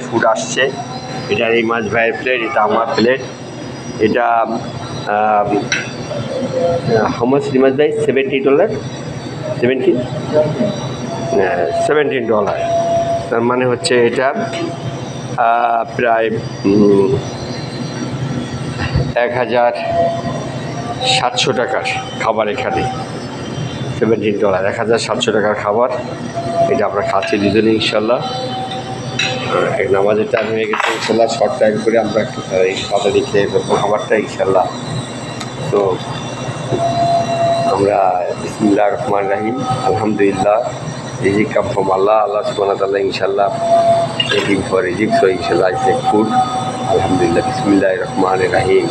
Food আসছে। এটা এই মাছ ভাইয়ের প্লেট, এটা আমার প্লেট। এটা হাউ মাচ রিমাজ ভাই? $70, $17। তার মানে হচ্ছে এটা প্রায় 1700 টাকার খাবার। এখানে $17, 1700 টাকার খাবার। এটা আমরা খাচ্ছি দুজনে ইনশাল্লাহ। এক নামাজের টাইম হয়ে গেছে ইনশাল্লাহ, শর্ট টাইম করে আমরা এই তাড়াতাড়ি খেয়ে ফেলবো খাবারটা ইনশাল্লাহ। তো আমরা বিসমিল্লাহির রহমানির রহিম, আলহামদুলিল্লাহ, রিজিক কাম ফ্রম আল্লাহ, আল্লাহ সুবহানাহু ওয়া তাআলা ইনশাল্লাহ waiting for রিজিক, so inshallah I take food. Alhamdulillah, বিসমিল্লাহির রহমানির রহিম।